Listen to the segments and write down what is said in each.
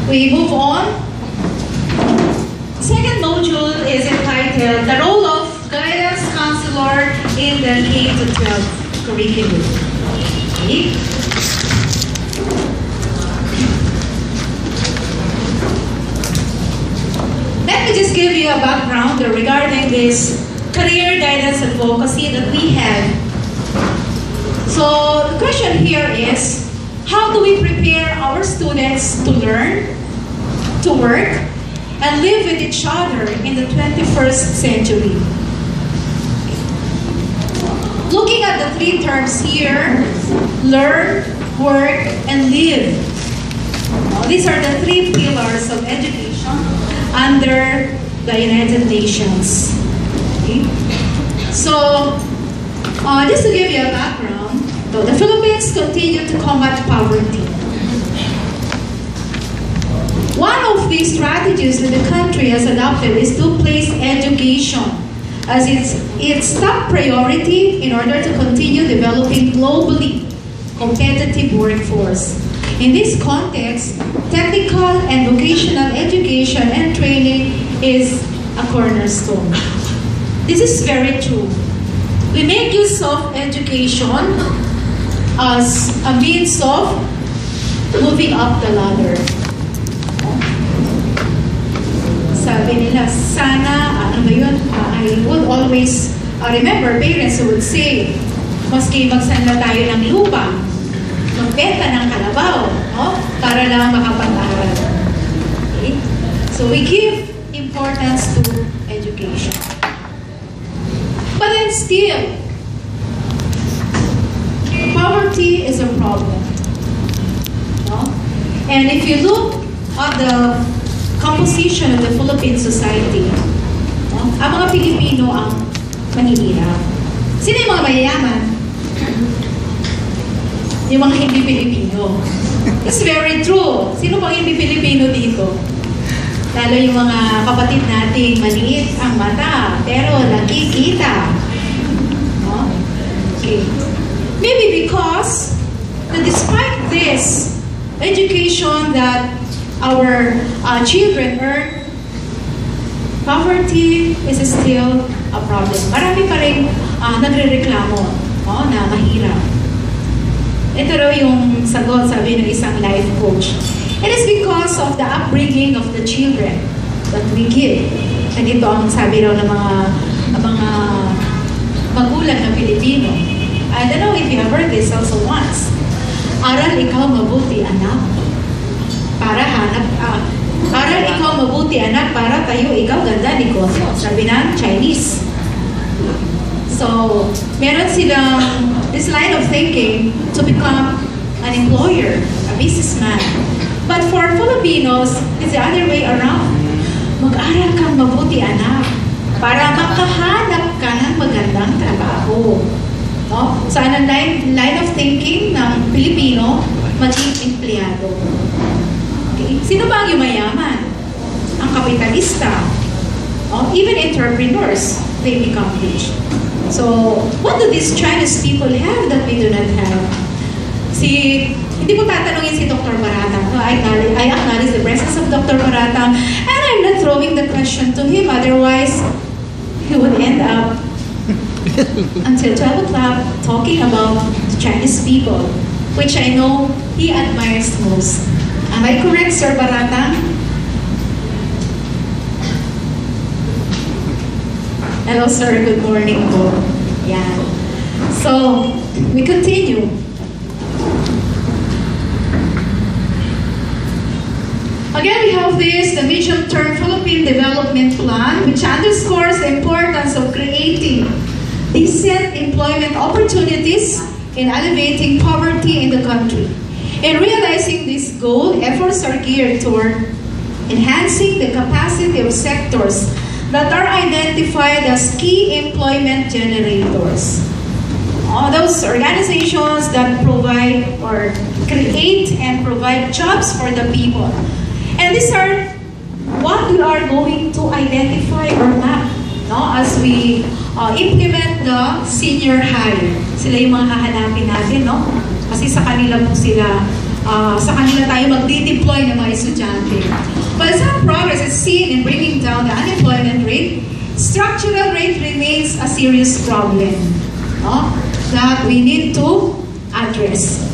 We move on. Second module is entitled The Role of Guidance Counselor in the K-12 Curriculum. Okay. Let me just give you a background regarding this career guidance advocacy that we have. So the question here is, how do we prepare our students to learn, to work, and live with each other in the 21st century? Looking at the three terms here, learn, work, and live. These are the three pillars of education under the United Nations. Okay? So, just to give you a background, the Philippines continue to combat poverty. One of the strategies that the country has adopted is to place education as its top priority in order to continue developing globally competitive workforce. In this context, technical and vocational education and training is a cornerstone. This is very true. We make use of education as a means of moving up the ladder. Sabi nila, sana, ano ba yun? I would always remember parents who would say, maski magsanla tayo ng lupa, magbenta ng kalabaw, no? Para lang makapag-aral. Okay? So we give importance to education. But then still, poverty is a problem. No? And if you look at the composition of the Philippine society, no? Ang mga Pilipino ang mahihirap. Sino yung mga mayayaman? Yung mga hindi Pilipino. It's very true. Sino pang hindi Pilipino dito? Lalo yung mga kapatid nating maliit ang mata, pero lagi kita. No? Okay. Maybe because that despite this education that our children earn, poverty is still a problem. Marami pa rin nagre-reklamo na mahirap. Ito raw yung sagot, sabi ng isang life coach. It is because of the upbringing of the children that we give. And ito ang sabi raw ng mga magulang na Pilipino. I don't know if you have heard this also once. Aral ikaw mabuti, anak. Aral ikaw mabuti, anak, para tayo ikaw ganda negosyo. Sabi ng Chinese. So, meron silang this line of thinking to become an employer, a businessman. But for Filipinos, it's the other way around. Mag-aral kang mabuti, anak, para makahanap ka ng magandang trabaho. No? So, ang line of thinking ng Pilipino, maging empleyado. Okay? Sino ba ang yumayaman? Ang kapitalista. Even entrepreneurs, they become rich. So, what do these Chinese people have that we do not have? Hindi ko tatanungin si Dr. Barata. I acknowledge the presence of Dr. Barata, and I'm not throwing the question to him, otherwise he would end up until 12 o'clock talking about the Chinese people, which I know he admires most. Am I correct, Sir Barata? Hello, sir. Good morning po. Yeah. So, we continue. Again, we have the medium-term Philippine Development Plan, which underscores the importance of creating decent employment opportunities and alleviating poverty in the country. In realizing this goal, efforts are geared toward enhancing the capacity of sectors that are identified as key employment generators. Those organizations that provide or create and provide jobs for the people. And these are what we are going to identify or map as we implement the senior high. Sila yung mga hahanapin natin, no? Kasi sa kanila po sila sa kanila tayo magdi-deploy ng mga estudyante. But some progress is seen in bringing down the unemployment rate. Structural rate remains a serious problem, no? That we need to address.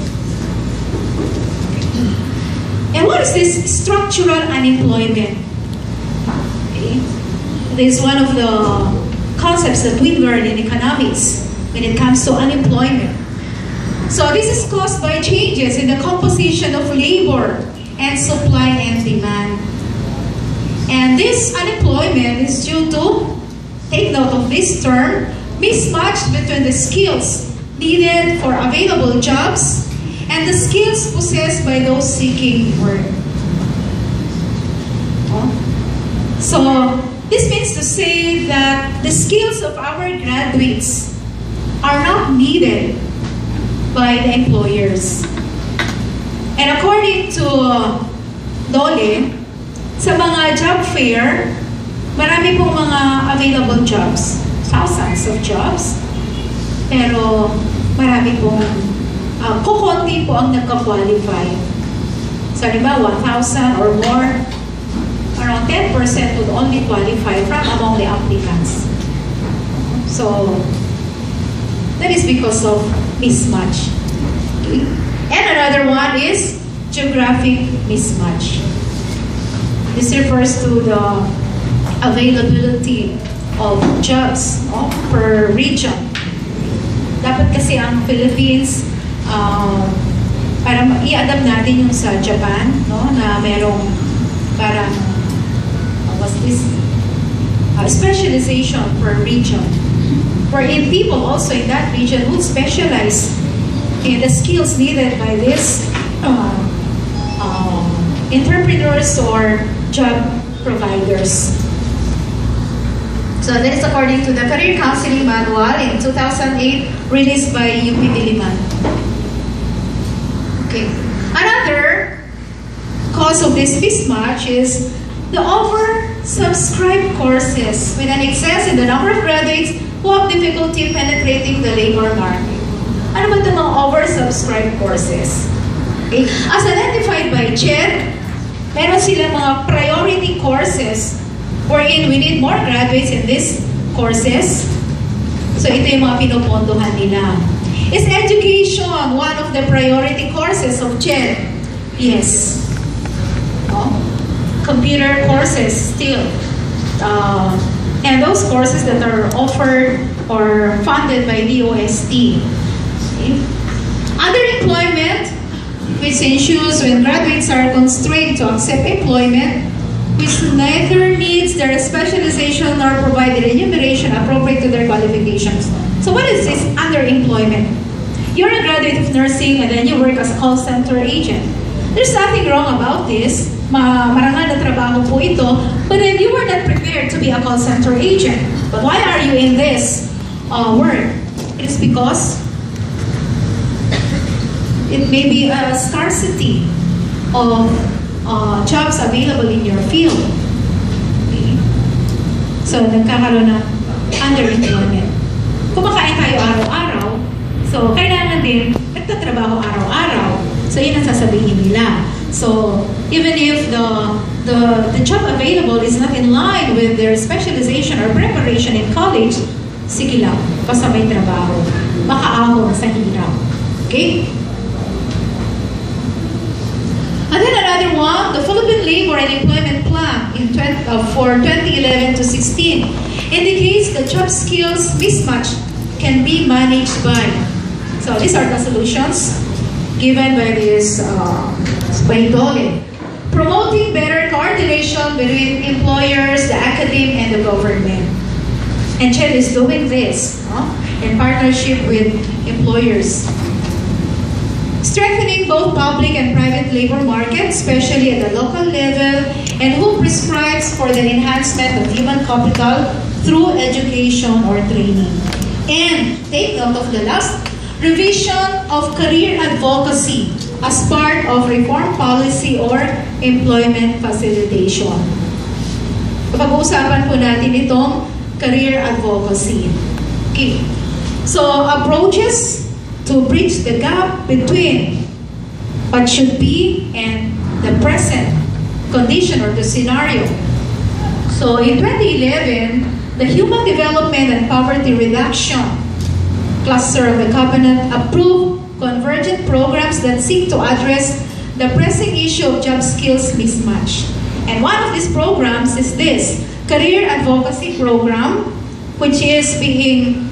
And what is this structural unemployment? Okay. This is one of the concepts that we learn in economics when it comes to unemployment. So this is caused by changes in the composition of labor and supply and demand. And this unemployment is due to, take note of this term, mismatch between the skills needed for available jobs and the skills possessed by those seeking work. So this means to say that the skills of our graduates are not needed by the employers. And according to Dole, sa mga job fair, marami pong mga available jobs. Thousands of jobs. Pero marami pong, kukunti po ang nagka-qualify. So, halimbawa, 1,000 or more, around 10% would only qualify from among the applicants. So, that is because of mismatch. Okay. And another one is geographic mismatch. This refers to the availability of jobs, no, per region. Dapat kasi ang Philippines, para i-adapt natin yung sa Japan, no, na merong parang, what's this? Specialization per region. Wherein people also in that region would specialize in the skills needed by these entrepreneurs or job providers. So that is according to the Career Counseling Manual in 2008 released by UP Diliman. Okay. Another cause of this mismatch is the oversubscribed courses with an excess in the number of graduates who have difficulty penetrating the labor market. Ano ba itong mga oversubscribed courses? Okay. As identified by CHED, meron sila mga priority courses wherein we need more graduates in these courses. So ito yung mga pinupondohan nila. Is education one of the priority courses of CHED? Yes. Computer courses still. And those courses that are offered or funded by DOST. Okay. Underemployment, which ensures when graduates are constrained to accept employment, which neither needs their specialization nor provide the remuneration appropriate to their qualifications. So what is this underemployment? You're a graduate of nursing and then you work as a call center agent. There's nothing wrong about this. Marangal na trabaho po ito, but then you were not prepared to be a call center agent. But why are you in this work? It is because it may be a scarcity of jobs available in your field. Okay. So, nagkakaroon ng underemployment. Kumakain tayo araw-araw, so kailangan din nagtatrabaho araw-araw. So, yun ang sasabihin nila. So, even if the job available is not in line with their specialization or preparation in college, sige lang, basta may trabaho. Makaahon sa hirap. Okay? And then another one, the Philippine Labor and Employment Plan for 2011 to 16 indicates the job skills mismatch can be managed by. So these are the solutions given by this by Dole. Promoting better coordination between employers, the academe, and the government. And CHED is doing this in partnership with employers. Strengthening both public and private labor markets, especially at the local level, and who prescribes for the enhancement of human capital through education or training. And take note of the last, revision of career advocacy as part of reform policy or employment facilitation. Pag-uusapan po natin itong career advocacy. Okay. So, approaches to bridge the gap between what should be, and the present condition or the scenario. So in 2011, the Human Development and Poverty Reduction cluster of the Cabinet approved convergent programs that seek to address the pressing issue of job skills mismatch. And one of these programs is this Career Advocacy Program, which is being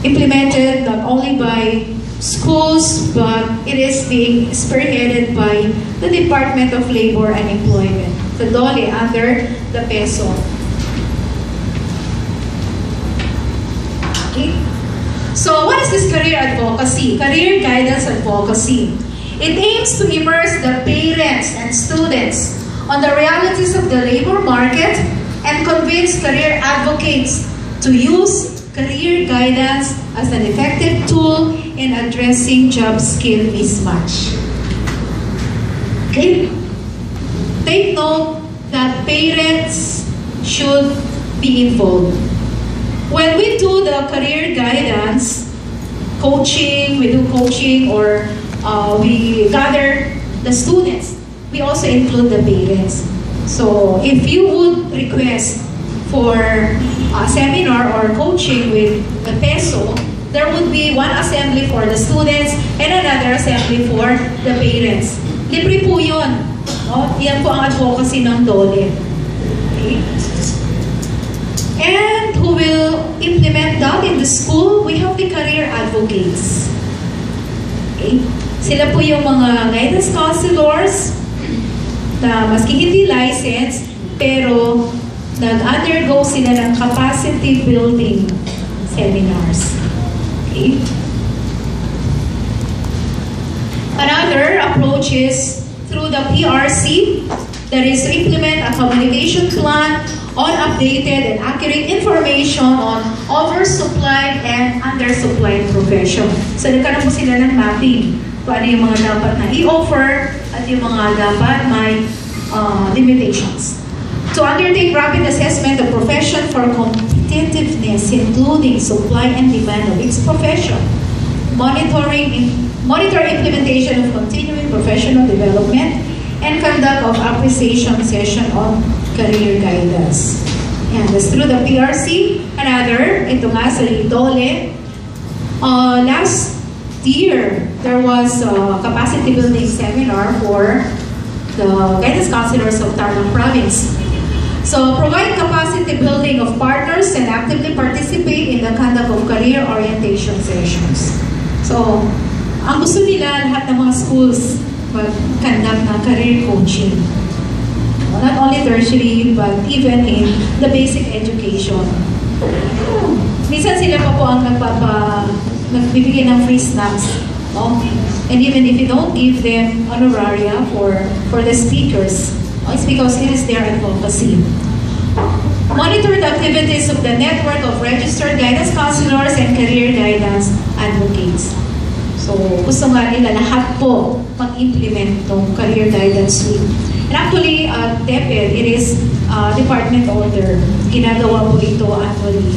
implemented not only by schools, but it is being spearheaded by the Department of Labor and Employment, the DOLE, under the PESO. Okay. So what is this career advocacy? Career guidance advocacy. It aims to immerse the parents and students on the realities of the labor market and convince career advocates to use career guidance as an effective tool in addressing job skill mismatch. Okay? Take note that parents should be involved. When we do the career guidance, coaching, we do coaching, or we gather the students, we also include the parents. So if you would request for a seminar or coaching with the PESO, there would be one assembly for the students and another assembly for the parents. Libre po yun. No? Yan po ang advocacy ng DOLE. Okay. And who will implement that in the school? We have the career advocates. Okay. Sila po yung mga guidance counselors na maski hindi licensed, pero nag-undergo sila ng capacity building seminars. Okay. Another approach is through the PRC, that is to implement a communication plan on updated and accurate information on oversupplied and undersupplied profession. So nagkaroon po sila ng mapping kung ano yung mga dapat na i-offer at yung mga dapat may limitations. To undertake rapid assessment of profession for competitiveness, including supply and demand of its profession, monitor implementation of continuing professional development, and conduct of appreciation session on career guidance. And that's through the PRC. Another, ito nga sa DOLE, last year, there was a capacity building seminar for the guidance counselors of Tarlac Province. So, provide capacity building of partners and actively participate in the conduct of career orientation sessions. So, ang gusto nila lahat ng mga schools mag-conduct ng career coaching. Not only tertiary, but even in the basic education. Minsan sila pa po ang nagbibigay ng free snacks. No? And even if you don't give them honoraria for the speakers, it's because it is their advocacy. Monitor the activities of the network of registered guidance counselors and career guidance advocates. So, gusto nga nila lahat po mag-implement itong career guidance suite. And actually, at DepEd, it is department order. Ginagawa po ito annually.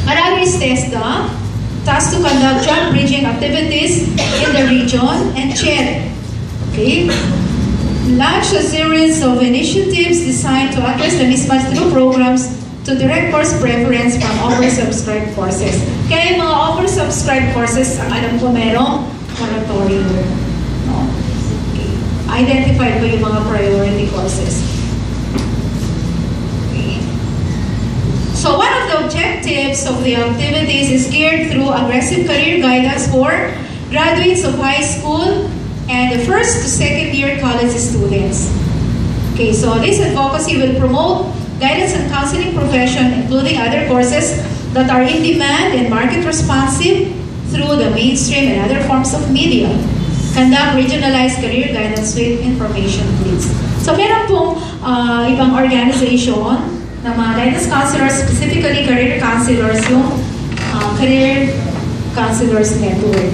Another is TESDA, tasked to conduct job bridging activities in the region and CHED. Okay? Launch a series of initiatives designed to address the mismatch through programs to direct course preference from oversubscribed courses. Kaya yung mga oversubscribed courses, ang alam ko merong moratorium. No? Okay. Identified po yung mga priority courses. Okay. So one of the objectives of the activities is geared through aggressive career guidance for graduates of high school and the first to second year college students. Okay, so this advocacy will promote guidance and counseling profession, including other courses that are in demand and market responsive through the mainstream and other forms of media. Conduct regionalized career guidance with information please. So meron pong ibang organization na mga guidance counselors, specifically career counselors, yung Career Counselors Network.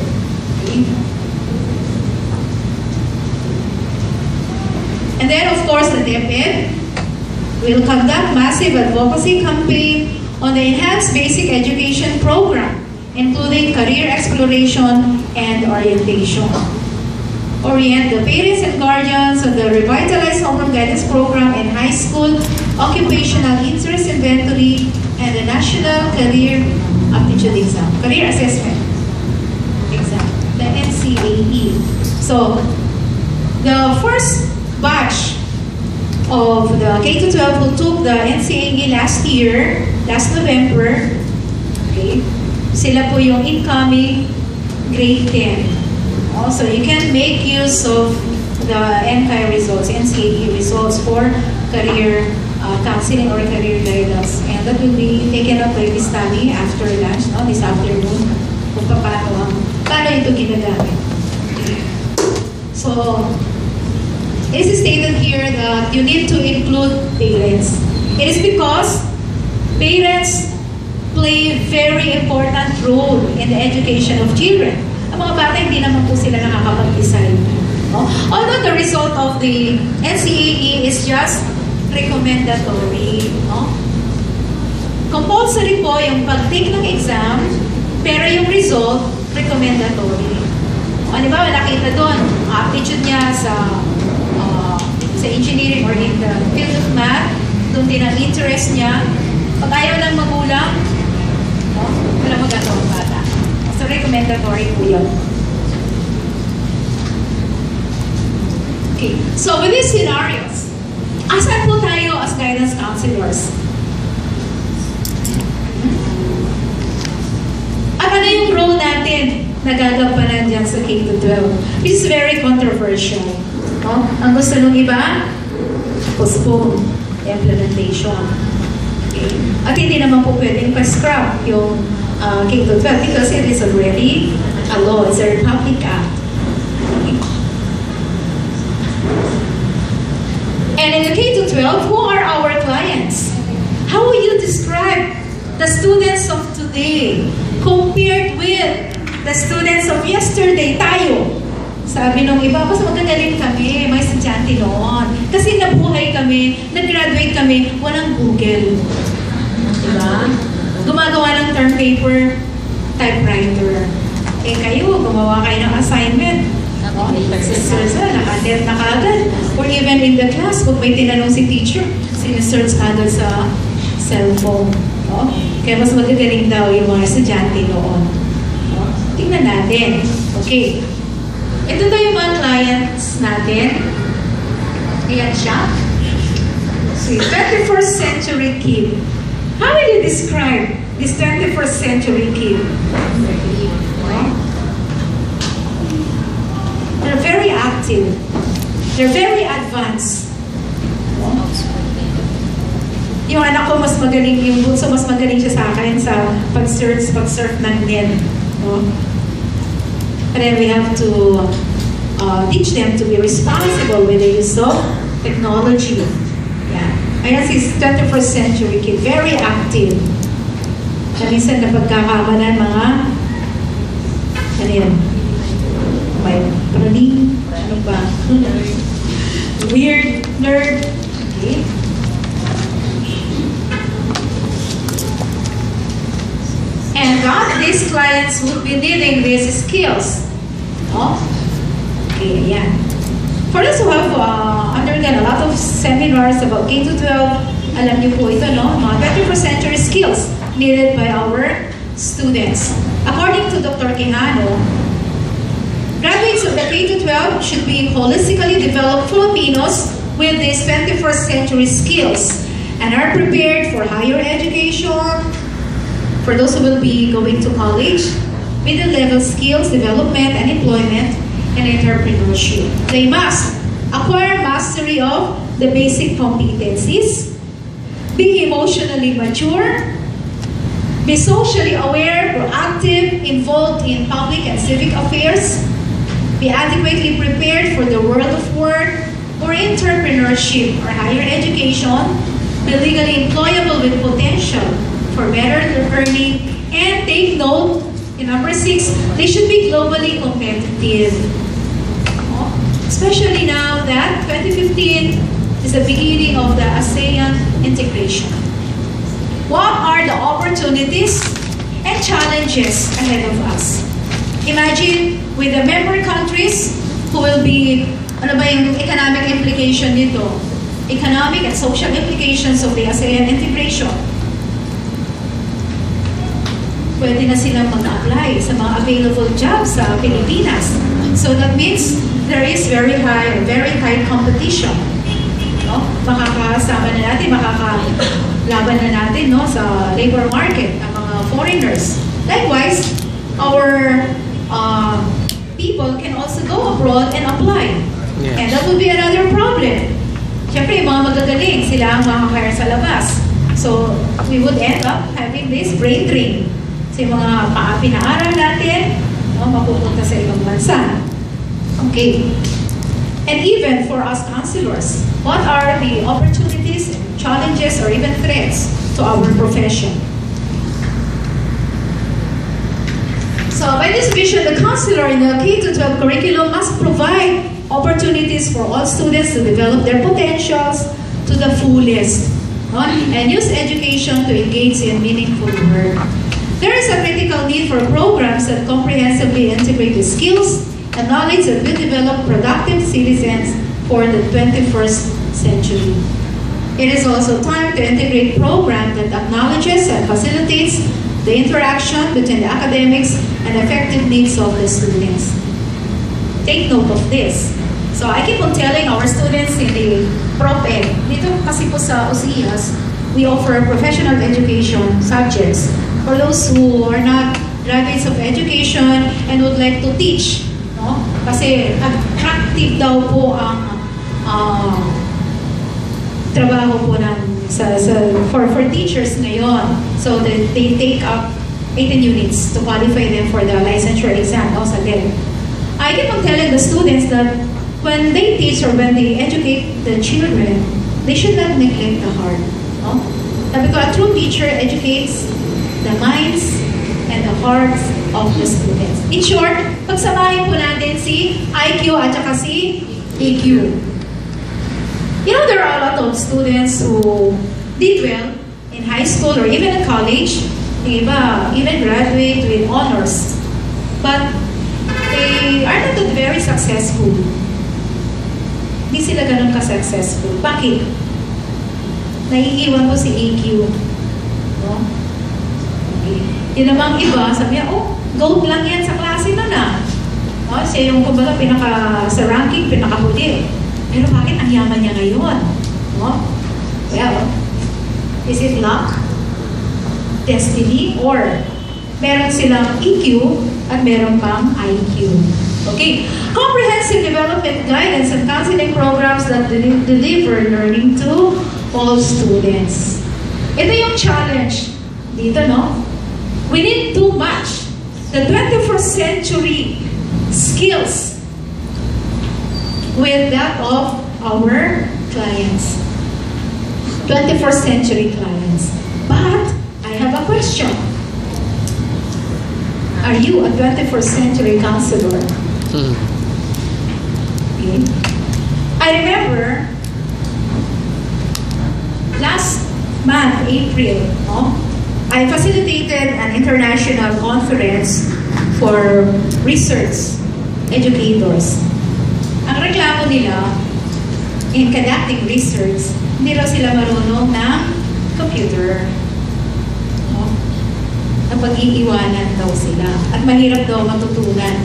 Okay. And then, of course, the DepEd will conduct massive advocacy campaign on the Enhanced Basic Education Program, including career exploration and orientation. Orient the parents and guardians on the revitalized homeroom guidance program in high school, occupational interest inventory, and the National Career Aptitude Exam, Career Assessment Exam, the NCAE. So, the first batch of the K-12 who took the NCAE last year, last November, okay, sila po yung incoming grade 10. Also, you can make use of the NCAE results, NCAE results for career counseling or career guidance. And that will be taken up by Miss Tani after lunch, no, this afternoon, kung paano ito ginagamit. So, it is stated here that you need to include parents. It is because parents play a very important role in the education of children. Ang mga bata, hindi naman po sila nakakapag-decide. No? Although the result of the NCAE is just recommendatory. No? Compulsory po yung pag-take ng exam, pero yung result, recommendatory. Halimbawa, nakita doon, aptitude niya sa engineering or in the field of math, doon din ang interest niya. Pag ayaw ng magulang, no? Wala magagawa bata. So, recommendatory po yun. Okay. So, with these scenarios, asan po tayo as guidance counselors? Ano na yung role natin na gagampanan dyan sa K-12? This is very controversial. No? Ang gusto nung iba, postpone implementation. Okay. At hindi naman po pwedeng pa-scrap yung K-12 because it is already a law. It's a Republic Act. Okay. And in the K-12, who are our clients? How will you describe the students of today compared with the students of yesterday? Tayo. Sabi nung iba, mas magagaling kami, may estudyante noon. Kasi nabuhay kami, nag-graduate kami, walang Google. Diba? Gumagawa ng term paper, typewriter. Eh kayo, gumawa kayo ng assignment. Sinesearch na, naka-attend na kagad. Or even in the class, kung may tinanong si teacher, sinesearch kagad sa cellphone. No? Kaya mas magagaling daw yung mga estudyante noon. No? Tingnan natin. Okay. Ito daw yung mga clients natin. Ayan siya. See, 21st century kid. How will you describe this 21st century kid? They're very active. They're very advanced. Yung anak ko mas magaling, yung bunso mas magaling siya sa akin sa pag-surf ng net. And then we have to teach them to be responsible with the use of technology. Yeah. Ayan si 21st century kid, very active. Minsan na pagkakamanan mga ano yan? May praning, ano ba? Weird, nerd. Okay. And these clients would be needing these skills. No? Okay, ayan. For those who have undergone a lot of seminars about K-12, alam niyo po ito, no? Mga 21st century skills needed by our students. According to Dr. Quijano, graduates of the K-12 should be holistically developed Filipinos with these 21st century skills and are prepared for higher education, for those who will be going to college, middle-level skills development and employment, and entrepreneurship. They must acquire mastery of the basic competencies, be emotionally mature, be socially aware, proactive, involved in public and civic affairs, be adequately prepared for the world of work or entrepreneurship or higher education, be legally employable with potential for better earning, and take note, in number 6, they should be globally competitive. Especially now that 2015 is the beginning of the ASEAN integration. What are the opportunities and challenges ahead of us? Imagine with the member countries who will be, ano ba yung economic implication nito? Economic and social implications of the ASEAN integration. Pwede na silang mag-apply sa mga available jobs sa Pilipinas. So that means there is very high competition. No? Makakasama na natin, makakalaban na natin, no, sa labor market ang mga foreigners. Likewise, our people can also go abroad and apply. Yes. And that would be another problem. Siyempre, yung mga magagaling, sila ang makakahire sa labas. So, we would end up having this brain drain. So, yung mga pinaaral natin, no, mapupunta sa ibang bansa. Okay. And even for us counselors, what are the opportunities, challenges, or even threats to our profession? So, by this vision, the counselor in the K-12 curriculum must provide opportunities for all students to develop their potentials to the fullest, no? And use education to engage in meaningful work. There is a critical need for programs that comprehensively integrate the skills and knowledge that will develop productive citizens for the 21st century. It is also time to integrate programs that acknowledges and facilitates the interaction between the academics and effective needs of the students. Take note of this. So I keep on telling our students in the Prop-Ed, dito kasi po sa OCIAS, we offer professional education subjects for those who are not graduates of education and would like to teach. No? Kasi attractive daw po ang trabaho po for teachers ngayon. So they take up 18 units to qualify them for the licensure exam. No? Sa DEL. I keep on telling the students that when they teach or when they educate the children, they should not neglect the heart. No? Sabi ko, a true teacher educates the minds and the hearts of the students. In short, pagsamahin po natin si IQ at saka si EQ. You know, there are a lot of students who did well in high school or even in college. Yung iba, even graduate with honors. But they are not very successful. Hindi sila ganun ka-successful. Bakit? Naiiwan po si EQ. No? Yun namang iba, sabi niya, oh, gold lang yan sa klase na na. No? Siya yung kumbaga sa ranking, pinakahuli. Pero bakit ang yaman niya ngayon? No? Well, is it luck? Destiny? Or meron silang EQ at meron pang IQ? Okay. Comprehensive development guidance and counseling programs that deliver learning to all students. Ito yung challenge dito, no? We need too much. The 21st century skills with that of our clients. 21st century clients. But I have a question. Are you a 21st century counselor? Okay. I remember last month, April, no? I facilitated an international conference for research educators. Ang reklamo nila, in conducting research, hindi raw sila marunong ng computer. No? Napag-iiwanan daw sila. At mahirap daw matutunan.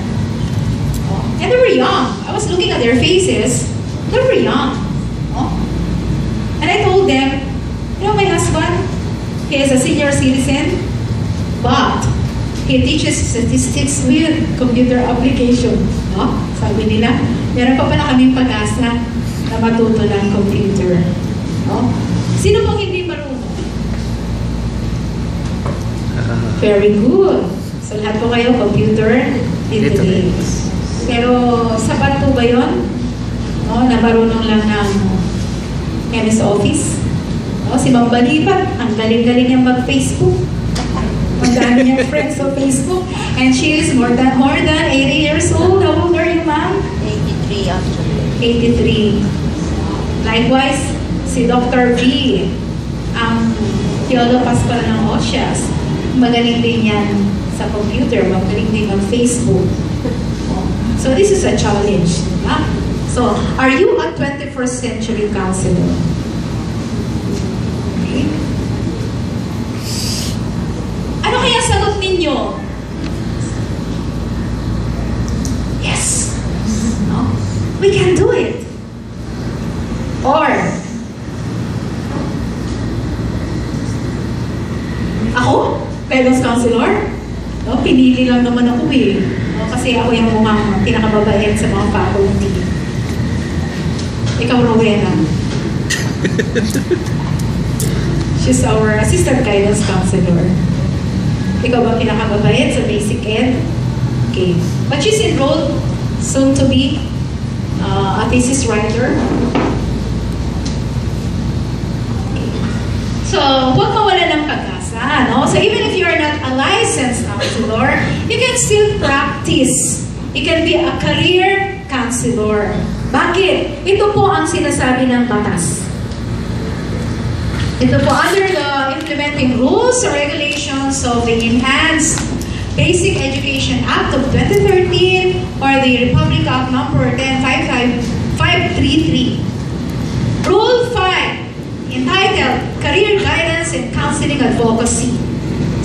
No? And they were young. I was looking at their faces. They were young. No? And I told them, you know, my husband, he is a senior citizen, but he teaches statistics with computer application. No? Sabi nila, meron pa pala kaming pag-asa na matuto ng computer. No? Sino pong hindi marunong? Very good. So lahat po kayo computer literate. Pero sapat po ba yun? No? Na marunong lang ng MS Office? No, si Ma'am Balipat, ang galing-galing niyang mag-Facebook. Ang dami niyang friends sa Facebook. And she is more than 80 years old. How old are you, Ma'am? 83 actually. 83. Likewise, si Dr. G, ang Theolo Pascual ng OSIAS. Magaling din yan sa computer, magaling din mag-Facebook. So this is a challenge. Diba? So, are you a 21st century counselor? Okay. Ano kaya sagot ninyo? Yes. No? We can do it. Or, ako? Guidance counselor? No, pinili lang naman ako eh. No, kasi ako yung mukhang pinakababait sa mga faculty. Ikaw, Rowena. She's our assistant guidance counselor. Ikaw ba pinakababait sa basic ed? Okay. But she's enrolled soon to be a thesis writer. Okay. So, huwag mawala ng pag-asa. No? So, even if you are not a licensed counselor, you can still practice. You can be a career counselor. Bakit? Ito po ang sinasabi ng batas. Ito po, under the implementing rules or regulations of the Enhanced Basic Education Act of 2013 or the Republic Act number 10533. Rule 5, entitled Career Guidance and Counseling Advocacy.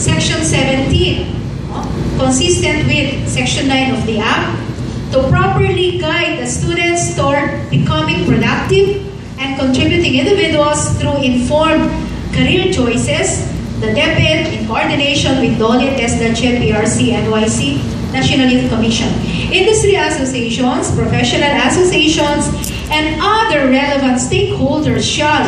Section 17, consistent with Section 9 of the Act, to properly guide the students toward becoming productive and contributing individuals through informed career choices, the DepEd, in coordination with Vid1, Vid1, PRC, NYC, National Youth Commission, industry associations, professional associations, and other relevant stakeholders shall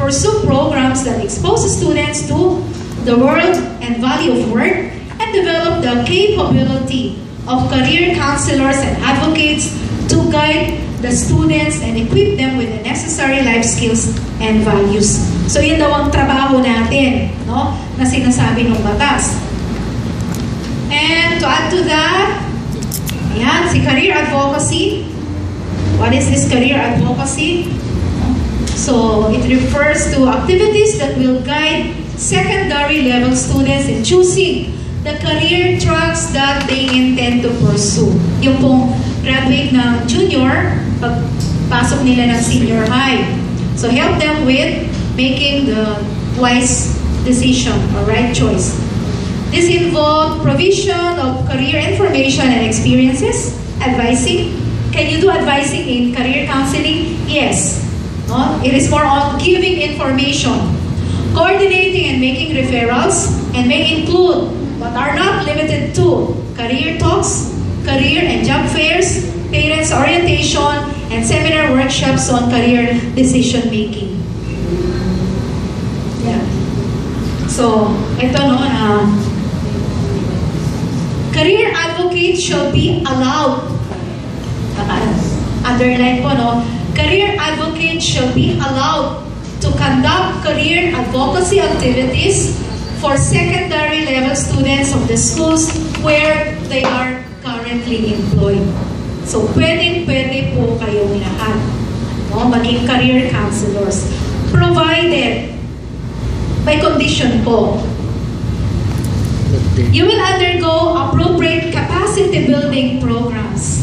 pursue programs that expose students to the world and value of work and develop the capability of career counselors and advocates to guide the students and equip them with the necessary life skills and values. So yun daw ang trabaho natin, no, na sinasabi ng batas. And to add to that, ayan, si career advocacy. What is this career advocacy? So it refers to activities that will guide secondary level students in choosing the career tracks that they intend to pursue. Yung pong graduate ng junior, pagpasok nila ng senior high. So help them with making the wise decision or right choice. This involves provision of career information and experiences, advising. Can you do advising in career counseling? Yes. No? It is more on giving information, coordinating and making referrals, and may include but are not limited to career talks, career and job fairs, parents orientation, and seminar workshops on career decision making. Yeah. So, ito no, career advocates shall be allowed. Underline po, no? Career advocates shall be allowed to conduct career advocacy activities for secondary level students of the schools where they are currently employed. So, pwede po kayong lahat, no, maging career counselors. Provided, by condition po, you will undergo appropriate capacity building programs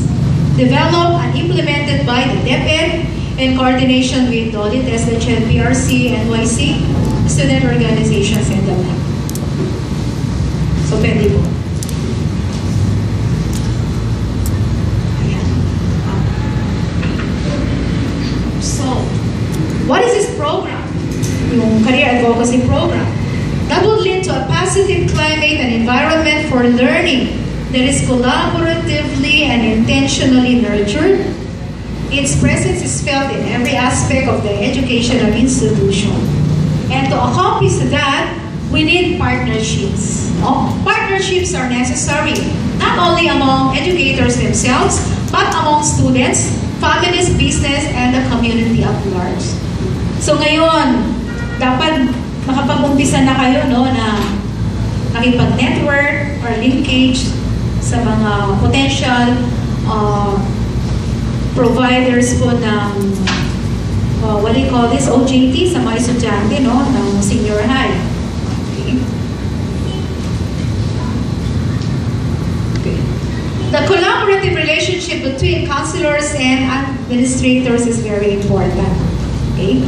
developed and implemented by the DepEd in coordination with Vid1, Vid1, PRC, NYC, student organizations, and the like. So, pwede po. Ayan. So, what is this program? Yung career advocacy program. That would lead to a positive climate and environment for learning that is collaboratively and intentionally nurtured. Its presence is felt in every aspect of the educational institution. And to accomplish that, we need partnerships. No? Partnerships are necessary, not only among educators themselves, but among students, families, business, and the community at large. So ngayon, dapat makapag-umpisa na kayo, no, na nakipag-network or linkage sa mga potential providers po ng what do you call this? OJT sa mga estudyante, no, ng senior high. Okay. The collaborative relationship between counselors and administrators is very important. Okay?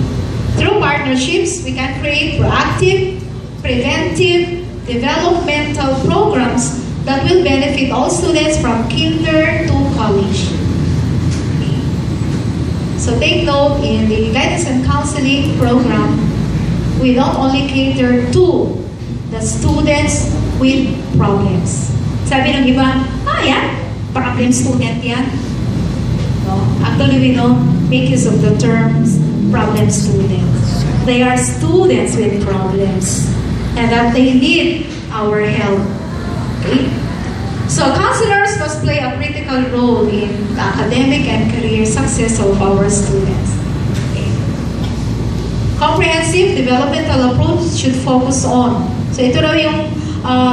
Through partnerships, we can create proactive, preventive, developmental programs that will benefit all students from kinder to college. Okay. So take note, in the guidance and counseling program, we don't only cater to the students with problems. Sabi ng iba, yan, problem student yan. No? Actually, we don't make use of the terms problem students. They are students with problems and that they need our help. Okay? So counselors must play a critical role in the academic and career success of our students. Okay. Comprehensive developmental approach should focus on. So ito raw yung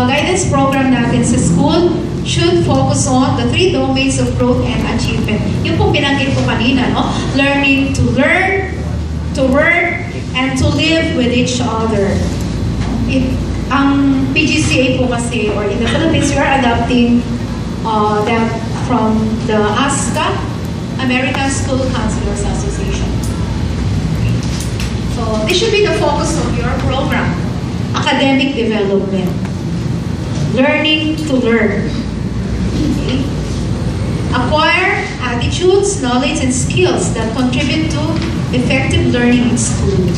guidance program natin sa school, should focus on the 3 domains of growth and achievement. Yung pong binanggit ko kanina, no? Learning to learn, to work, and to live with each other. Ang PGCA po kasi, or in the Philippines, we are adopting that from the ASCA, American School Counselors Association. So this should be the focus of your program. Academic development. Learning to learn. Okay. Acquire attitudes, knowledge, and skills that contribute to effective learning in school.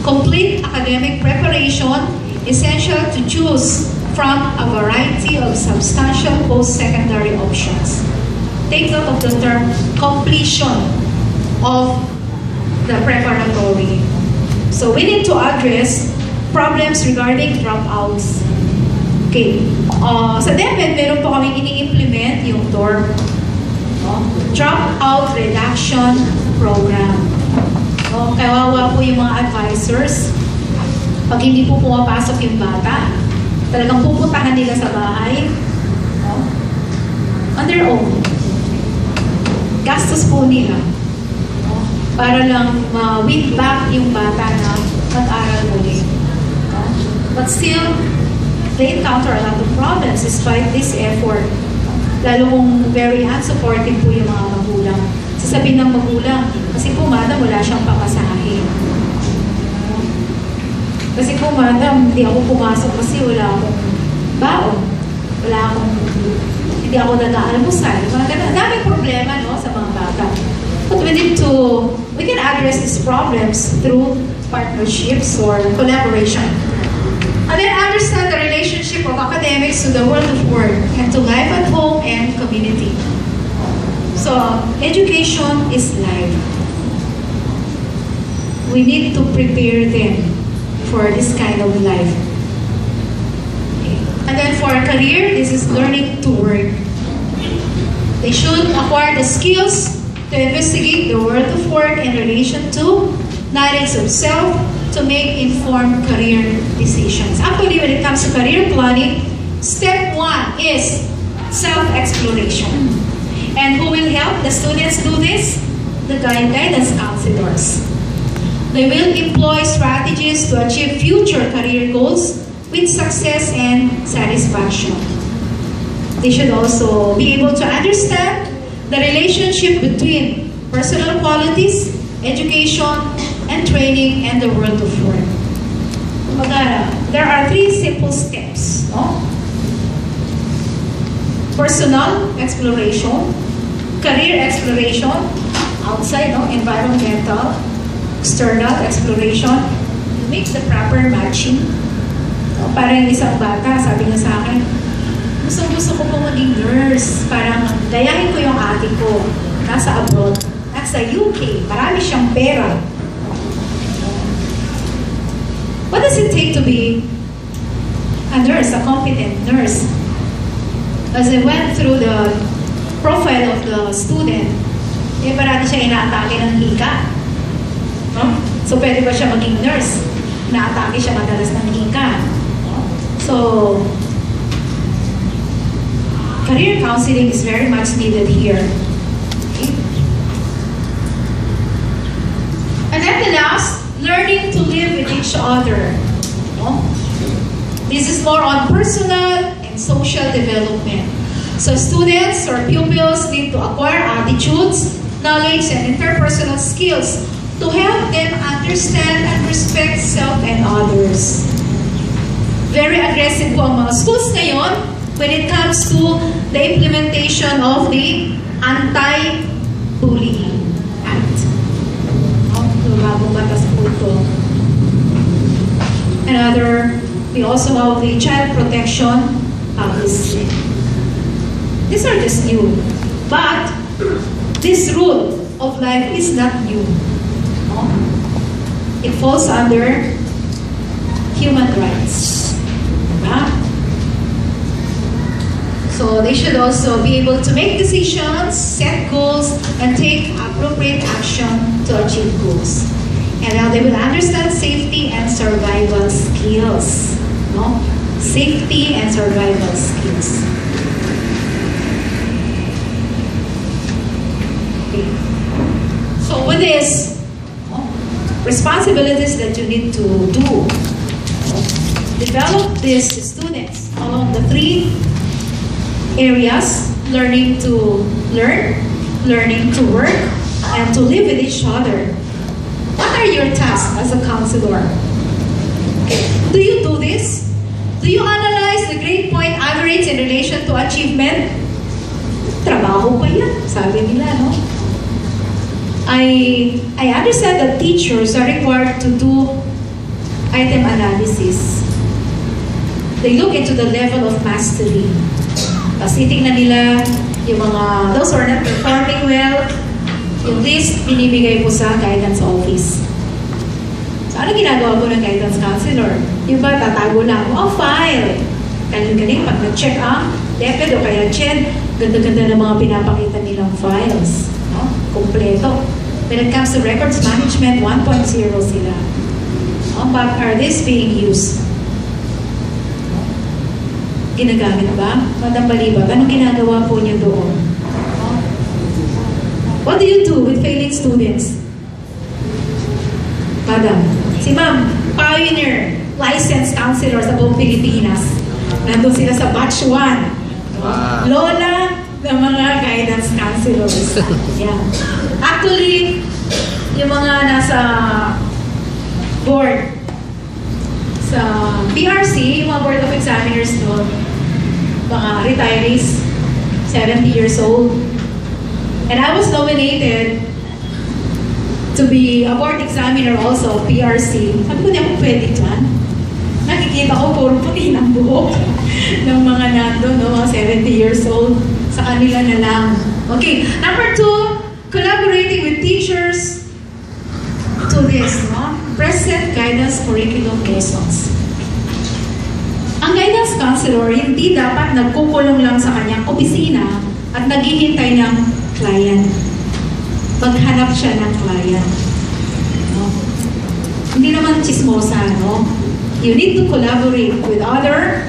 Complete academic preparation, essential to choose from a variety of substantial post-secondary options. Take note of the term completion of the preparatory. So we need to address problems regarding dropouts. Okay. Sa DepEd, meron po kami ini-implement yung term, dropout reduction program. Kawawa po yung mga advisors. Pag hindi po pumapasok yung bata, talagang pupuntahan nila sa bahay on their own. Gastos po nila para lang ma-win back yung bata na mag-aral ulit. But still, they encounter a lot of problems despite this effort. Lalo kung very unsupportive po yung mga magulang. Sasabihin ng magulang, kasi po madam, wala siyang pamasahe. Kasi po madam, hindi ako pumasok kasi wala akong baon. Hindi ako nag-aalmusal. Mga ganun. Daming problema, no, sa mga bata. But we can address these problems through partnerships or collaboration. And then understand the relationship of academics to the world of work and to life at home and community. So, education is life. We need to prepare them for this kind of life. Okay. And then for a career, this is learning to work. They should acquire the skills to investigate the world of work in relation to knowledge of self, to make informed career decisions. Actually, when it comes to career planning, step 1 is self-exploration. And who will help the students do this? The guidance counselors. They will employ strategies to achieve future career goals with success and satisfaction. They should also be able to understand the relationship between personal qualities, education, and training, and the world of work. There are 3 simple steps. No? Personal exploration, career exploration, outside, no? Environmental, external exploration, to make the proper matching. No? Parang isang bata, sabi niya sa akin, gusto ko po maging nurse. Parang gayahin ko yung ate ko, nasa abroad, nasa UK, marami siyang pera. What does it take to be a nurse, a competent nurse? As I went through the profile of the student, parati siya inaatake ng hika. No? So, pwede ba siya maging nurse? Inaatake siya madalas ng hika. So, career counseling is very much needed here. Okay. And then the last, learning to live with each other. No? This is more on personal and social development. So students or pupils need to acquire attitudes, knowledge, and interpersonal skills to help them understand and respect self and others. Very aggressive po ang mga schools ngayon when it comes to the implementation of the Anti-Bullying Act. Bagong batas po ito. Another, we also have the Child Protection Policy. These are just new. But this rule of life is not new. No? It falls under human rights. So they should also be able to make decisions, set goals, and take appropriate action to achieve goals. And now they will understand safety and survival skills. No? Safety and survival skills. Okay. So with this, responsibilities that you need to do, develop these students along the 3 areas: learning to learn, learning to work, and to live with each other. What are your tasks as a counselor? Do you do this? Do you analyze the grade point average in relation to achievement? Trabaho pa yan, sabi nila, no? I understand that teachers are required to do item analysis. They look into the level of mastery. Tapos titignan nila yung mga, those who are not performing well, yung list binibigay po sa guidance office. So ano ginagawa po ng guidance counselor? Yung ba tatago lang, file. Galing-galing pag nag-check DepEd o kaya CHED, ganda-ganda ng mga pinapakita nilang files. No? Kompleto. When it comes to records management, 1.0 sila. But are these being used? Ginagamit ba? Madam Balibag, anong ginagawa po niyo doon? What do you do with failing students? Madam, si Ma'am, pioneer, licensed counselor sa buong Pilipinas. Nandun sila sa batch 1. Lola ng mga guidance counselors. Yeah. Actually, yung mga nasa board, sa PRC, yung mga Board of Examiners doon, mga retirees, 70 years old. And I was nominated to be a board examiner also, PRC. Sabi ko, di ako pwede dyan. Nakikita ko, puro puti ng buhok ng mga nandun, no? Mga 70 years old. Sa kanila na lang. Okay, number 2, collaborating with teachers to this, no? Present guidance curriculum lessons. Ang guidance counselor, hindi dapat nagkukulong lang sa kanyang opisina at naghihintay ng client. Maghanap siya ng client. No? Hindi naman chismosa, no? You need to collaborate with other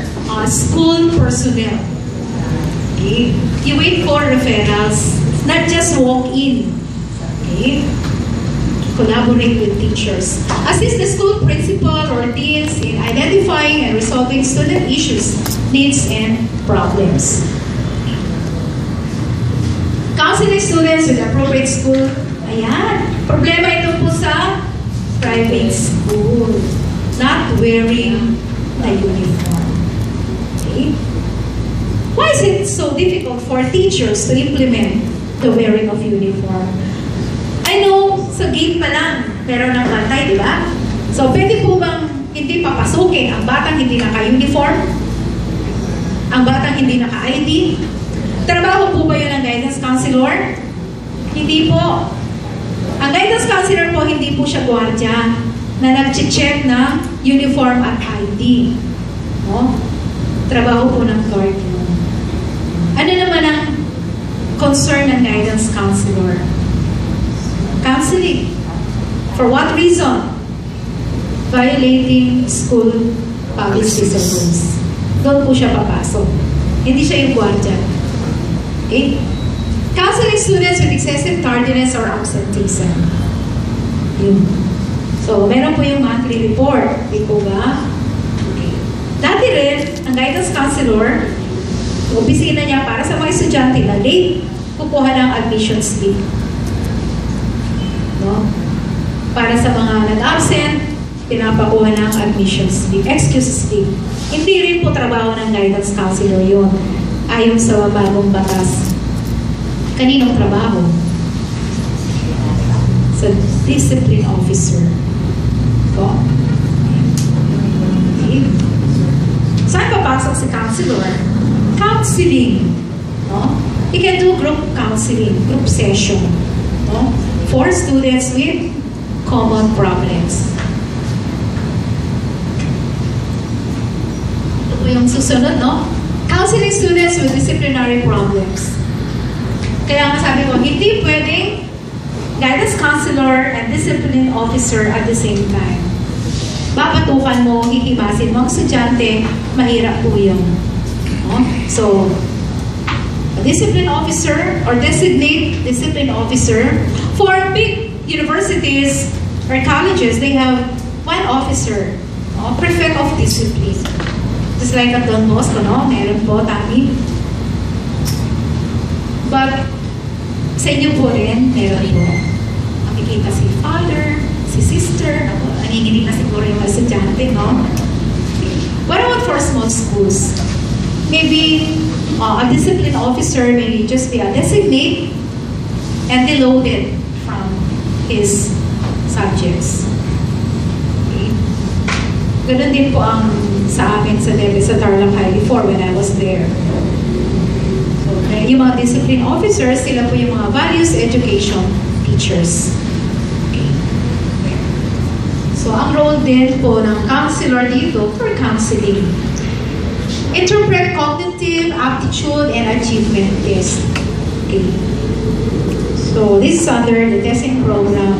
school personnel. Okay? You wait for referrals, not just walk in. Okay? Collaborate with teachers. Assist the school principal or deans in identifying and resolving student issues, needs, and problems. Counseling students with appropriate school. Ayan. Problema ito po sa private school. Not wearing the uniform. Okay? Why is it so difficult for teachers to implement the wearing of uniform? I know, sa gate pa lang, meron ng bantay, di ba? So, pwede po bang hindi papasukin ang batang hindi naka-uniform? Ang batang hindi naka-ID? Trabaho po ba yun ng guidance counselor? Hindi po. Ang guidance counselor po, hindi po siya gwardiya na nag-check na uniform at ID. No? Trabaho po ng guard yun. Ano naman ang concern ng guidance counselor? Counseling. For what reason? Violating school policies or rules. Doon po siya papasok. Hindi siya yung guardian. Okay? Counseling students with excessive tardiness or absenteeism. Yun. So, meron po yung monthly report. Di po ba? Okay. Dati rin, ang guidance counselor opisina niya para sa mga estudyante na late, kukuha ng admission slip. No? Para sa mga nag-absent, pinapakuha ng admission slip, excuse slip. Hindi rin po trabaho ng guidance counselor yun. Ayon sa bagong batas. Kaninong trabaho? Sa discipline officer. So, okay. Saan papasok si counselor? Counseling. No? You can do group counseling, group session. No? For students with common problems. Ito po yung susunod, no? Counseling students with disciplinary problems. Kaya nga sabi ko, hindi pwedeng guidance counselor and discipline officer at the same time. Babatukan mo, hihimasin mo ang estudyante, mahirap po yun. No? So, a discipline officer or designate discipline officer. For big universities or colleges, they have one officer, no? Prefect of discipline. Just like at Don Bosco, no? Meron po, Tami. But, sa inyo po rin, meron po. Makikita si father, si sister, nanginginig na siguro yung estudyante, no? What about for small schools? Maybe a discipline officer may just be a designate and deloaded from his subjects. Okay. Ganun din po ang sa amin sa DEPE sa Tarlac High before when I was there. So, yung mga discipline officers, sila po yung mga values education teachers. Okay. So, ang role din po ng counselor dito for counseling. Interpret cognitive, aptitude, and achievement test. Okay. So, this is under the testing program.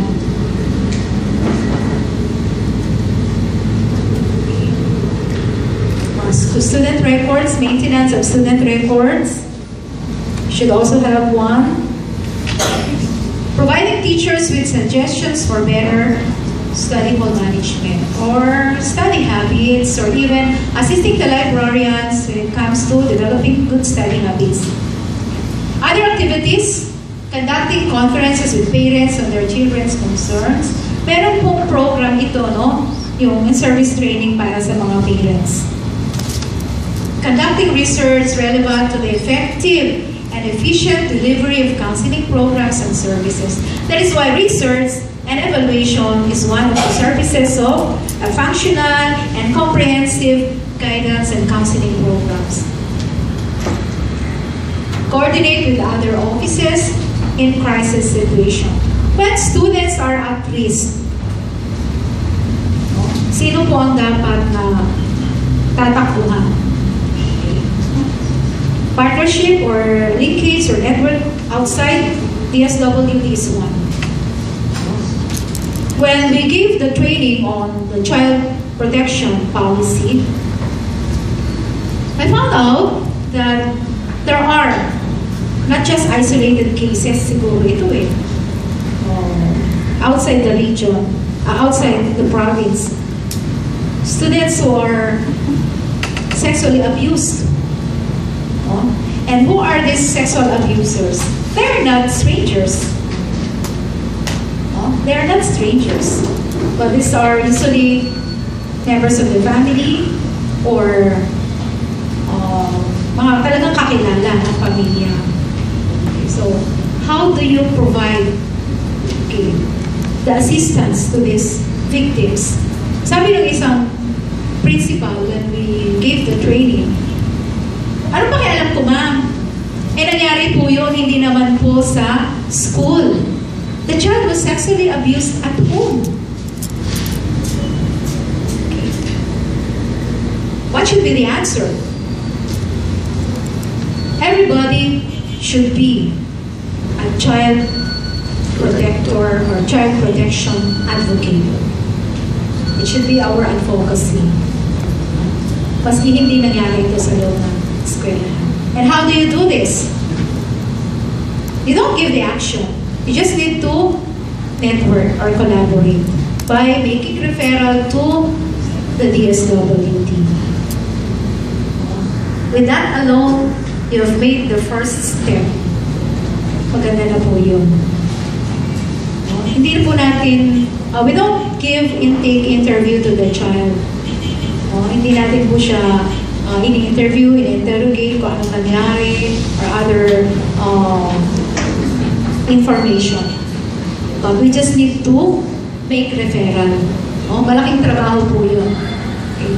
Student records, maintenance of student records. Should also have one. Providing teachers with suggestions for better study hall management or study habits, or even assisting the librarians when it comes to developing good study habits. Other activities, conducting conferences with parents on their children's concerns. Meron pong program ito, no? Yung in-service training para sa mga parents. Conducting research relevant to the effective and efficient delivery of counseling programs and services. That is why research and evaluation is one of the services of a functional and comprehensive guidance and counseling programs. Coordinate with other offices in crisis situation. When students are at risk, sino po ang dapat na tatakbuhan? Partnership or linkage or network outside DSWD is one. When we gave the training on the child protection policy, I found out that there are not just isolated cases siguro ito outside the region, outside the province. Students who are sexually abused. And who are these sexual abusers? They're not strangers. They're not strangers. But these are usually members of the family or mga talagang kakilala ng pamilya. Okay, so, how do you provide the assistance to these victims? Sabi ng isang principal when we gave the training, ano ba kaya alam ko, ma'am? Nangyari po yun, hindi naman po sa school. The child was sexually abused at home. Okay. What should be the answer? Everybody should be a child protector or child protection advocate. It should be our advocacy. Maski hindi nangyari ito sa loob ng eskwela. And how do you do this? You don't give the action. You just need to network or collaborate by making referral to the DSWD. With that alone, you have made the first step. Maganda na po yun. Hindi po natin, we don't give intake interview to the child. Hindi natin po siya ini-interview, ini-interrogate kung anong nangyari or other information. But we just need to make referral. Malaking trabaho po yun. Okay.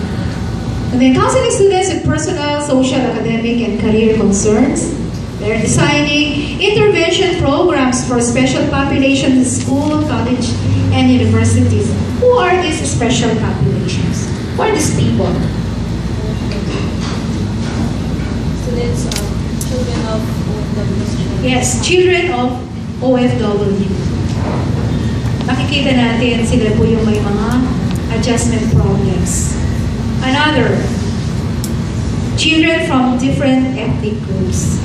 And then counseling students with personal, social, academic, and career concerns. They're designing intervention programs for special populations in school, college, and universities. Who are these special populations? Who are these people? Students, children of OFW. Yes, children of OFW. Makikita natin sila po yung may mga adjustment problems. Another, children from different ethnic groups.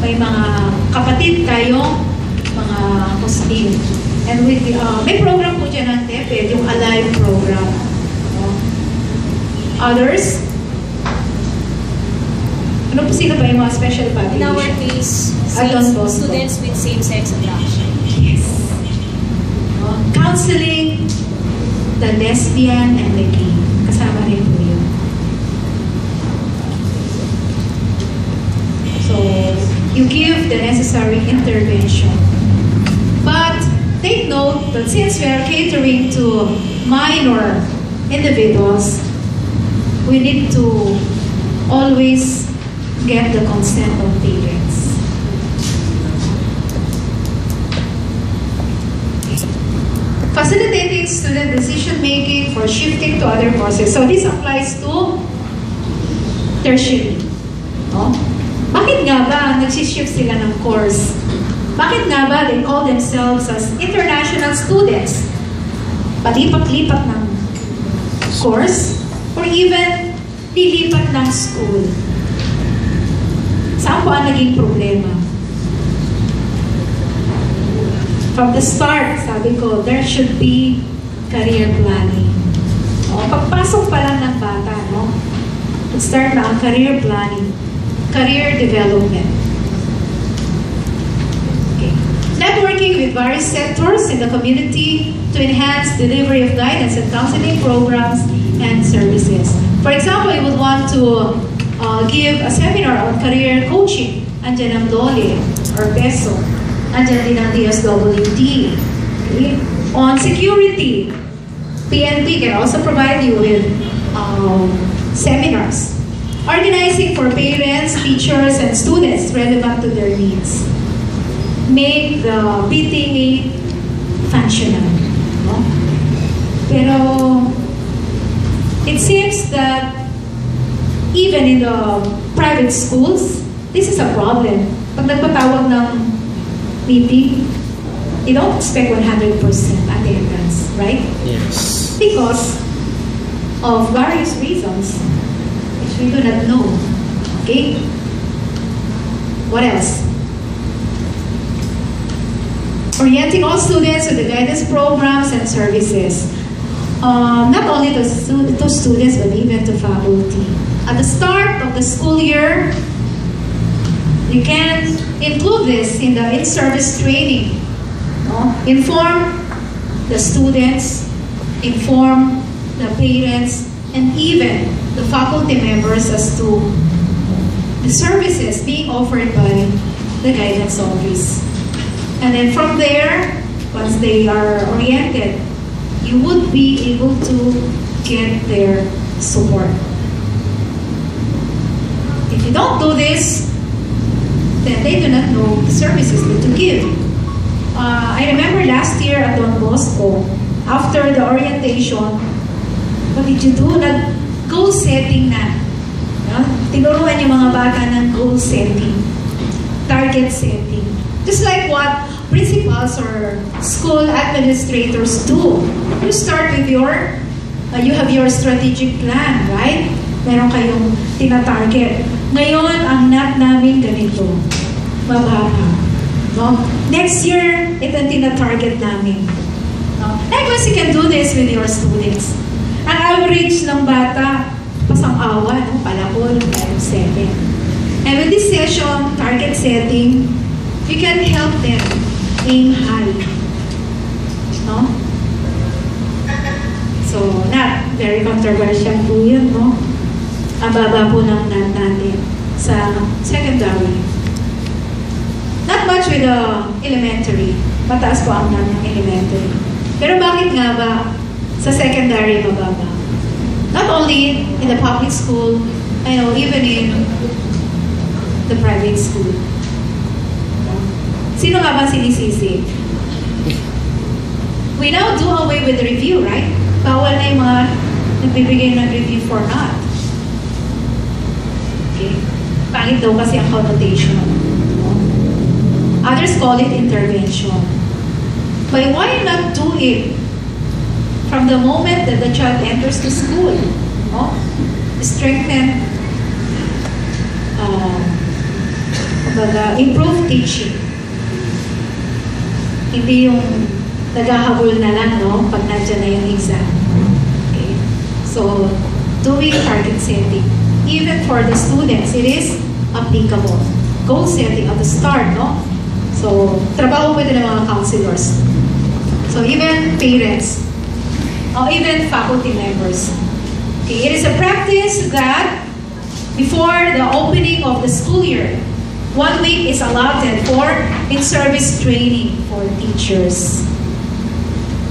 May mga kapatid tayong mga Muslim. And with may program po dyan ng TEPED, yung Alive program. Others, ano po sila ba yung mga special population? In our case, students with same-sex attraction. Yes. Counseling the lesbian and the gay. Kasama rin po yun. So, you give the necessary intervention. But take note that since we are catering to minor individuals, we need to always get the consent of parents. Facilitating student decision-making for shifting to other courses. So this applies to tertiary. Bakit nga ba nagsishift sila ng course? Bakit nga ba they call themselves as international students? Palipat-lipat ng course or even lilipat ng school. Saan po ang naging problema? From the start, sabi ko, there should be career planning. Pagpasok pa lang ng bata, start na ang career planning. Career development. Okay. Networking with various sectors in the community to enhance delivery of guidance and counseling programs and services. For example, you would want to give a seminar on career coaching. Andyan ang DOLE or PESO. Andyan din ang DSWD. Okay. On security, PNP can also provide you with seminars. Organizing for parents, teachers, and students relevant to their needs. Make the PTA functional. Pero it seems that even in the private schools, this is a problem. Pag nagpatawag ng meeting, you don't expect 100% attendance, right? Yes. Because of various reasons. We do not know. Okay? What else? Orienting all students with the guidance programs and services. Not only to students, but even to faculty. At the start of the school year, you can include this in the in-service training. Inform the students, inform the parents, and even the faculty members as to the services being offered by the guidance office. And then from there, once they are oriented, you would be able to get their support. If you don't do this, then they do not know the services that to give. I remember last year at Don Bosco, after the orientation, what did you do? Goal setting na. Tinuruan yung mga bata ng goal setting, target setting. Just like what principals or school administrators do. You start with your, you have your strategic plan, right? Meron kayong tina-target. Ngayon, ang NAT namin ganito. Mababa. Next year, ito ang tina-target namin. Likewise, you can do this with your students. Ang average ng bata, pasang-awa, palakol, 7. And And with this session, target setting, we can help them aim high. No? So, not very controversial po yun, no? Ang baba po ng NAT natin sa secondary. Not much with the elementary. Mataas po ang NAT ng elementary. Pero bakit nga ba sa secondary mababa? Not only in the public school, I know, even in the private school. Sino nga ba sinisisi? We now do away with the review, right? Bawal na yung mga nagbibigay ng review for not. Okay? Pangit daw kasi ang connotation. Others call it intervention. But why not do it from the moment that the child enters the school? No? Strengthen, improve teaching. Hindi yung naghahabol na lang, no? Pag nandiyan na yung exam. Okay? So, doing target setting. Even for the students, it is applicable. Goal setting at the start, no? So, trabaho pwede ng mga counselors. So, even parents, or even faculty members. Okay, it is a practice that before the opening of the school year, 1 week is allotted for in-service training for teachers.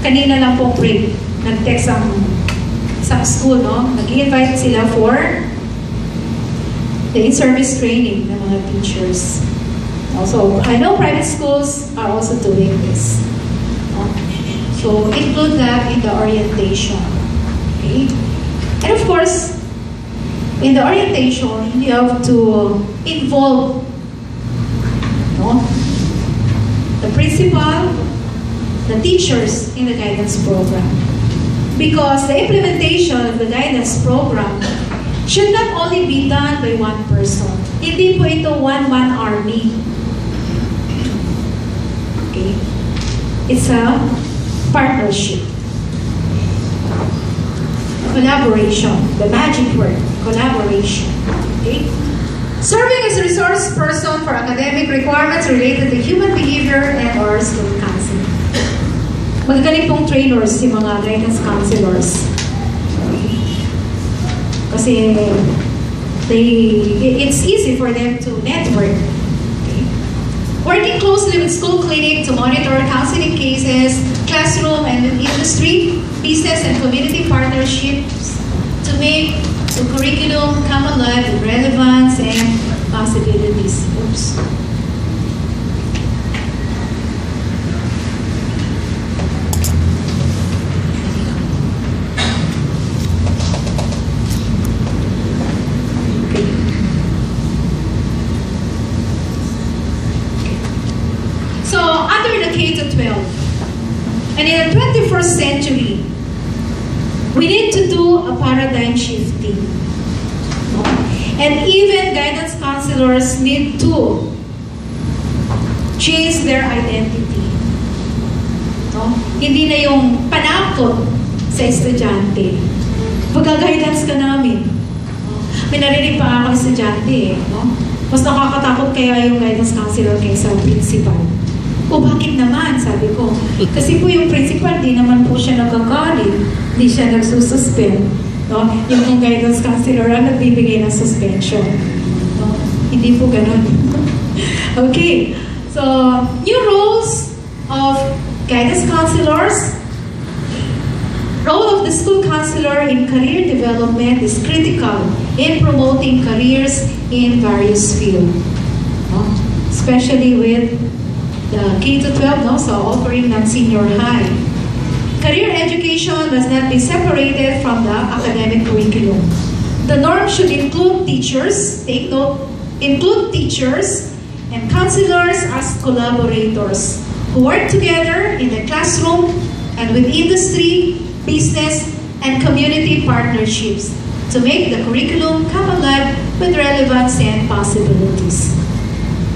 Kanina lang po break, nag-text ang school, no? Nag-invite sila for the in-service training ng mga teachers. Also, I know private schools are also doing this. So, include that in the orientation. Okay? And of course, in the orientation, you have to involve, no, the principal, the teachers in the guidance program. Because the implementation of the guidance program should not only be done by one person. Hindi po ito one-man army. Okay? It's a partnership. Collaboration. The magic word. Collaboration. Okay? Serving as a resource person for academic requirements related to human behavior and or school counseling. Magagaling pong trainers si mga guidance counselors. Kasi it's easy for them to network. Okay? Working closely with school clinic to monitor counseling cases, classroom and with industry, business and community partnerships to make the curriculum come alive with relevance and possibilities. Oops. So, under the K-12, and in the 21st century, we need to do a paradigm shifting. And even guidance counselors need to change their identity. No? Hindi na yung panakot sa estudyante. Pagka-guidance ka namin. May narinig pa ako estudyante. No? Mas nakakatakot kaya yung guidance counselor kaysa principal. O bakit naman? Sabi ko. Kasi po yung principal, di naman po siya nagkakalit. Di siya nagsususpend. No? Yung guidance counselor ang nagbibigay ng suspension. No? Hindi po ganun. Okay. So, new roles of guidance counselors. Role of the school counselor in career development is critical in promoting careers in various fields. No? Especially with the K-12, no? So offering ng senior high. Career education must not be separated from the academic curriculum. The norm should include teachers, take note, include teachers and counselors as collaborators who work together in the classroom and with industry, business, and community partnerships to make the curriculum come alive with relevance and possibilities.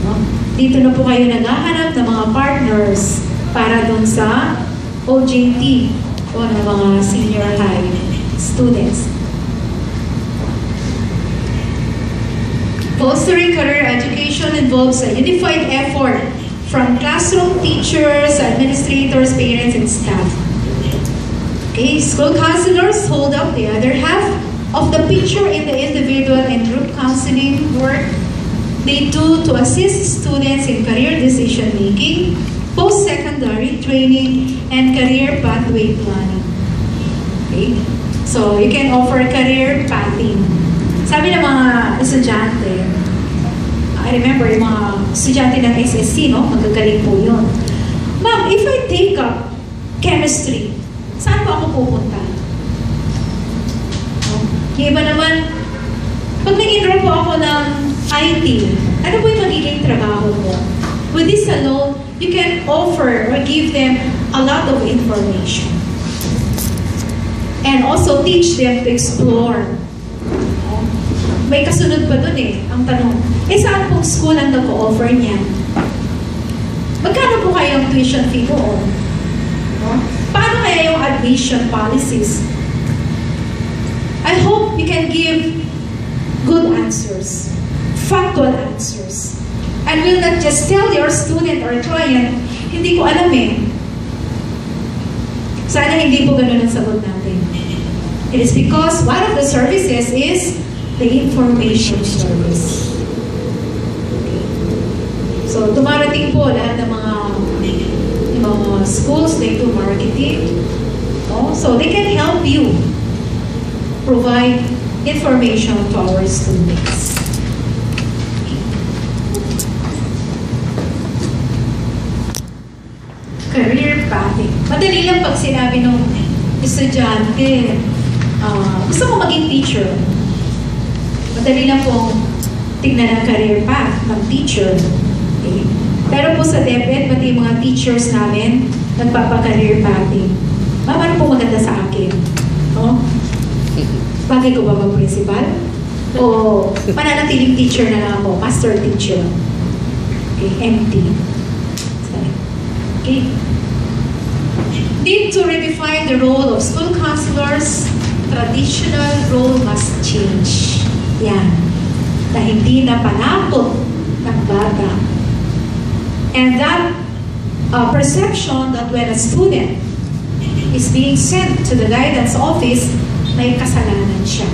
No? Dito na po kayo naghahanap ng mga partners para dun sa OJT o ng mga senior high students. Fostering career education involves a unified effort from classroom teachers, administrators, parents, and staff. Okay, school counselors hold up the other half of the picture in the individual and group counseling work they do to assist students in career decision making, post-secondary training, and career pathway planning. Okay? So, you can offer career pathing. Sabi ng mga estudyante, I remember yung mga estudyante ng SSC, no? Magagaling po yun. Ma'am, if I take up chemistry, saan po ako pupunta? No? Yung iba naman, pag nag-enroll po ako ng IT, ano po yung magiging trabaho mo? With this alone, you can offer or give them a lot of information. And also teach them to explore. May kasunod pa dun eh, ang tanong, saan pong school ang nag-o-offer niya? Magkano po kayo ang tuition fee doon? No? Paano kaya yung admission policies? I hope you can give good answers, factual answers, and will not just tell your student or client, hindi ko alam eh. Sana hindi po ganun ang sagot natin. It is because one of the services is the information service. Okay. So, dumarating po lahat ng mga schools, they do marketing. No? So, they can help you provide information to our students. Career pathing. Madali lang pag sinabi ng estudyante, gusto mo maging teacher. Madali lang pong tignan ang career path ng teacher. Okay. Pero po sa DepEd, pati mga teachers namin, nagpapa-career pathing. Ma'am, ano po maganda sa akin? No? Bagay ko ba mag-principal? O mananatiling teacher na lang ako, master teacher. Okay, MT. Okay. Need to redefine the role of school counselors. Traditional role must change. Yan. Na hindi na panakot ng bata. And that perception that when a student is being sent to the guidance office, may kasalanan siya.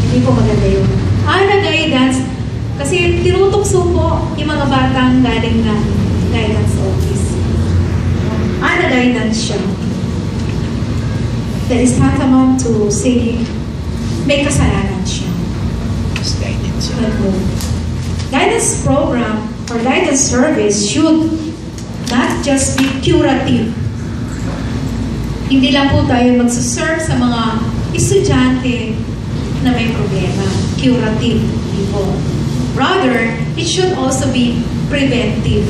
Hindi po maganda yun. Na guidance, kasi tinutukso po yung mga batang galing na guidance office. Na guidance siya. That is tantamount to say, may kasalanan siya. Guidance. Guidance program or guidance service should not just be curative. Hindi lang po tayo magsuserve sa mga estudyante na may problema. Curative people. Rather, it should also be preventive.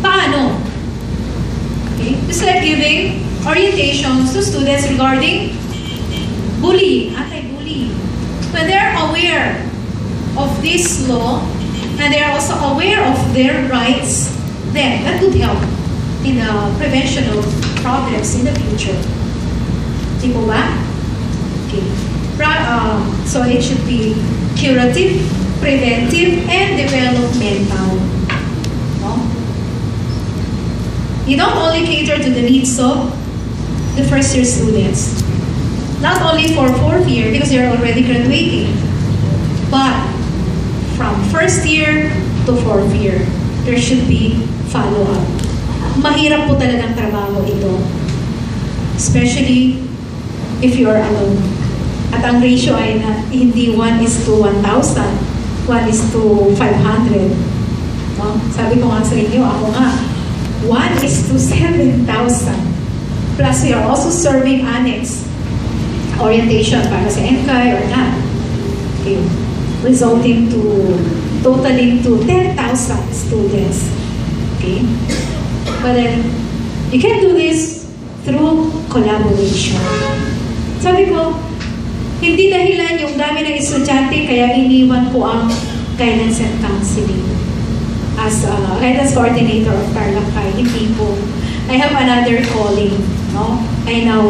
Paano? Okay? Just like giving orientations to students regarding bullying, anti-bullying. When they're aware of this law and they're also aware of their rights, then that could help in the prevention of problems in the future. Di po ba? Okay. So it should be curative, preventive, and developmental. No? You don't only cater to the needs of the first year students. Not only for fourth year because you're already graduating, but from first year to fourth year, there should be follow-up. Mahirap po talagang trabaho ito. Especially if you're alone. At ang ratio ay hindi 1:1,000, 1:500. No? Sabi ko nga sa inyo, ako nga, 1:7,000. Plus we are also serving annex orientation para sa NKI or not. Okay. Resulting to, totaling to 10,000 students. Okay? But then, you can do this through collaboration. Sabi ko, hindi dahilan yung dami ng estudyante kaya iniwan ko ang guidance and counseling as a guidance coordinator of Tarlac-Kai. Hindi po. I have another calling. No? I now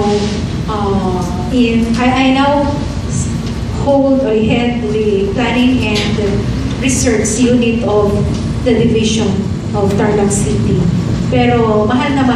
hold or head the planning and research unit of the division of Tarlac City. Pero mahal na mahal